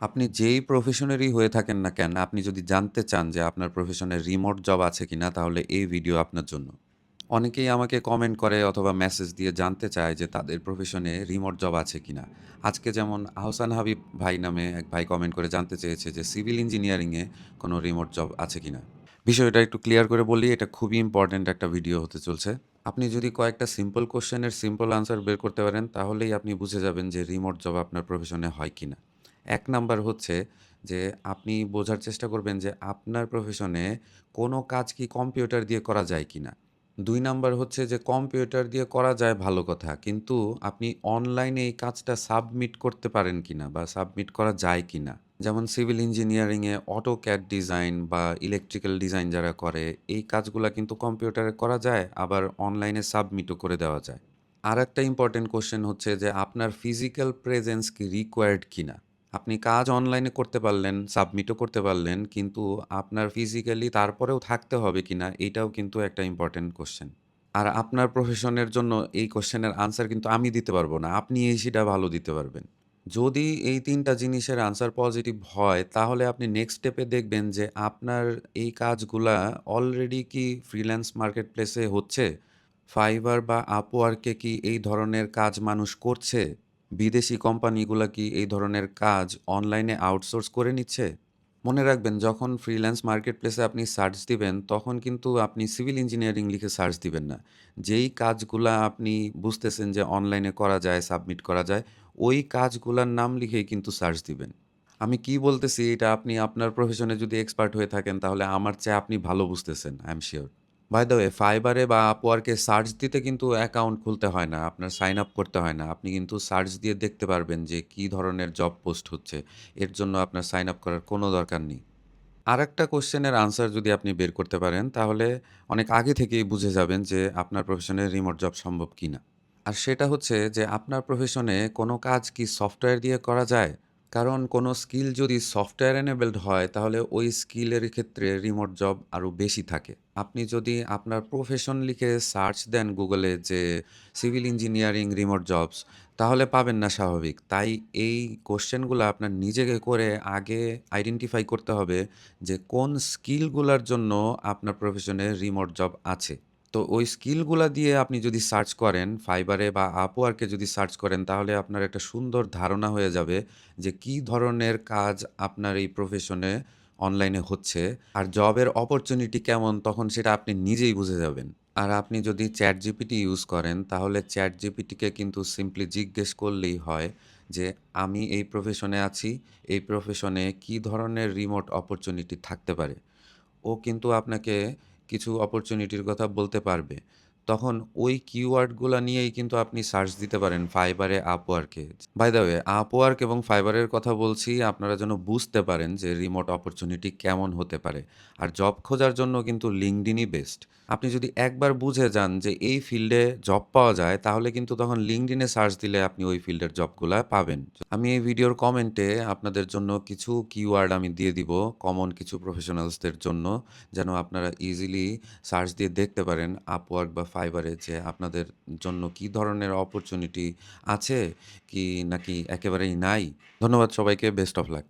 আপনি যেই প্রফেশনেরই হয়ে থাকেন না কেন, আপনি যদি জানতে চান যে আপনার প্রফেশনে রিমোট জব আছে কিনা, তাহলে এই ভিডিও আপনার জন্য। অনেকেই আমাকে কমেন্ট করে অথবা মেসেজ দিয়ে জানতে চায় যে তাদের প্রফেশনে রিমোট জব আছে কিনা। আজকে যেমন আহসান হাবিব ভাই নামে এক ভাই কমেন্ট করে জানতে চেয়েছে যে সিভিল ইঞ্জিনিয়ারিংয়ে কোনো রিমোট জব আছে কিনা। বিষয়টা একটু ক্লিয়ার করে বলি, এটা খুবই ইম্পর্ট্যান্ট একটা ভিডিও হতে চলছে। আপনি যদি কয়েকটা সিম্পল কোয়েশ্চেনের সিম্পল আনসার বের করতে পারেন, তাহলেই আপনি বুঝে যাবেন যে রিমোট জব আপনার প্রফেশনে হয় কিনা। ১ নাম্বার হচ্ছে যে আপনি বোঝার চেষ্টা করবেন যে আপনার প্রফেশনে কোনো কাজ কি কম্পিউটার দিয়ে করা যায় কিনা? ২ নাম্বার হচ্ছে যে কম্পিউটার দিয়ে করা যায় ভালো কথা। কিন্তু আপনি অনলাইনে এই কাজটা সাবমিট করতে পারেন কিনা বা সাবমিট করা যায় কিনা? যেমন সিভিল ইঞ্জিনিয়ারিংয়ে AutoCAD ডিজাইন বা ইলেকট্রিক্যাল ডিজাইন যারা করে, এই কাজগুলা কিন্তু কম্পিউটারে করা যায়, আবার অনলাইনে সাবমিটও করে দেওয়া যায়। আরেকটা ইম্পোর্টেন্ট কোয়েশ্চেন হচ্ছে যে আপনার ফিজিক্যাল প্রেজেন্স কি রিকোয়ার্ড কিনা? আপনি কাজ অনলাইনে করতে পারলেন, সাবমিটও করতে পারলেন, কিন্তু আপনার ফিজিক্যালি তারপরেও থাকতে হবে কিনা, এইটাও কিন্তু একটা ইম্পোর্টেন্ট কোয়েশ্চেন। আর আপনার প্রফেশনের জন্য এই কোয়েশ্চেনের আনসার কিন্তু আমি দিতে পারব না। আপনি সেটা ভালো দিতে পারবেন। যদি এই ৩ টা জিনিসের আনসার পজিটিভ হয়, তাহলে আপনি নেক্সট স্টেপে দেখবেন যে আপনার এই কাজগুলা অলরেডি কি ফ্রিল্যান্স মার্কেটপ্লেসে হচ্ছে? Fiverr বা Upwork এ কি এই ধরনের কাজ মানুষ করছে? বিদেশি কোম্পানিগুলা কি এই ধরনের কাজ অনলাইনে আউটসোর্স করে নিচ্ছে? মনে রাখবেন, যখন ফ্রিল্যান্স মার্কেটপ্লেসে আপনি সার্চ দিবেন, তখন কিন্তু আপনি সিভিল ইঞ্জিনিয়ারিং লিখে সার্চ দিবেন না। যেই কাজগুলা আপনি বুঝতেছেন যে অনলাইনে করা যায়, সাবমিট করা যায়, ওই কাজগুলার নাম লিখেই কিন্তু সার্চ দিবেন। আমি কি বলতেছি এটা আপনি আপনার প্রফেশনে যদি এক্সপার্ট হয়ে থাকেন, তাহলে আমার চেয়ে আপনি ভালো বুঝতেছেন, I am sure. By the way, Fiverr এ বা Upwork এ সার্চ দিতে কিন্তু অ্যাকাউন্ট খুলতে হয় না। আপনার সাইন আপ করতে হয় না। আপনি কিন্তু সার্চ দিয়ে দেখতে পারবেন যে কি ধরনের জব পোস্ট হচ্ছে। এর জন্য আপনার সাইন আপ করার কোনো দরকার নেই। আরেকটা কোয়েশ্চেনের আনসার যদি আপনি বের করতে পারেন, তাহলে অনেক আগে থেকেই বুঝে যাবেন যে আপনার প্রফেশনে রিমোট জব সম্ভব কিনা। আর সেটা হচ্ছে যে আপনার প্রফেশনে কোনো কাজ কি সফটওয়্যার দিয়ে করা যায়? কারণ কোনো স্কিল যদি সফটওয়্যার এনেবেলড হয়, তাহলে ওই স্কিলের ক্ষেত্রে রিমোট জব আরও বেশি থাকে। আপনি যদি আপনার প্রফেশন লিখে সার্চ দেন গুগলে যে সিভিল ইঞ্জিনিয়ারিং রিমোট জবস, তাহলে পাবেন না স্বাভাবিক। তাই এই কোশ্চেনগুলো আপনার নিজেকে করে আগে আইডেন্টিফাই করতে হবে যে কোন স্কিলগুলার জন্য আপনার প্রফেশনে রিমোট জব আছে। তো ওই স্কিলগুলা দিয়ে আপনি যদি সার্চ করেন Fiverr এ বা Upwork এ যদি সার্চ করেন, তাহলে আপনার একটা সুন্দর ধারণা হয়ে যাবে যে কি ধরনের কাজ আপনার এই প্রফেশনে অনলাইনে হচ্ছে, আর জবের অপরচুনিটি কেমন, তখন সেটা আপনি নিজেই বুঝে যাবেন। আর আপনি যদি ChatGPT ইউজ করেন, তাহলে ChatGPT কে কিন্তু সিম্পলি জিজ্ঞেস করলেই হয় যে, "আমি এই প্রফেশনে আছি, এই প্রফেশনে কি ধরনের রিমোট অপরচুনিটি থাকতে পারে?" ও কিন্তু আপনাকে কিছু অপরচুনিটির কথা বলতে পারবে। তখন ওই কিওয়ার্ডগুলা নিয়েই কিন্তু আপনি সার্চ দিতে পারেন Fiverr এ, Upwork এ। বাই দ্য ওয়ে, Upwork এবং Fiverr এর কথা বলছি আপনারা যেন বুঝতে পারেন যে রিমোট অপরচুনিটি কেমন হতে পারে। আর জব খোঁজার জন্য কিন্তু LinkedIn ই বেস্ট। আপনি যদি একবার বুঝে যান যে এই ফিল্ডে জব পাওয়া যায়, তাহলে কিন্তু তখন LinkedIn এ সার্চ দিলে আপনি ওই ফিল্ডের জবগুলা পাবেন। আমি এই ভিডিওর কমেন্টে আপনাদের জন্য কিছু কিওয়ার্ড আমি দিয়ে দিব, কমন কিছু প্রফেশনালসদের জন্য, যেন আপনারা ইজিলি সার্চ দিয়ে দেখতে পারেন Upwork বা Fiverr এ যে আপনাদের জন্য কি ধরনের অপরচুনিটি আছে, কি নাকি একেবারেই নাই। ধন্যবাদ সবাইকে। Best of luck.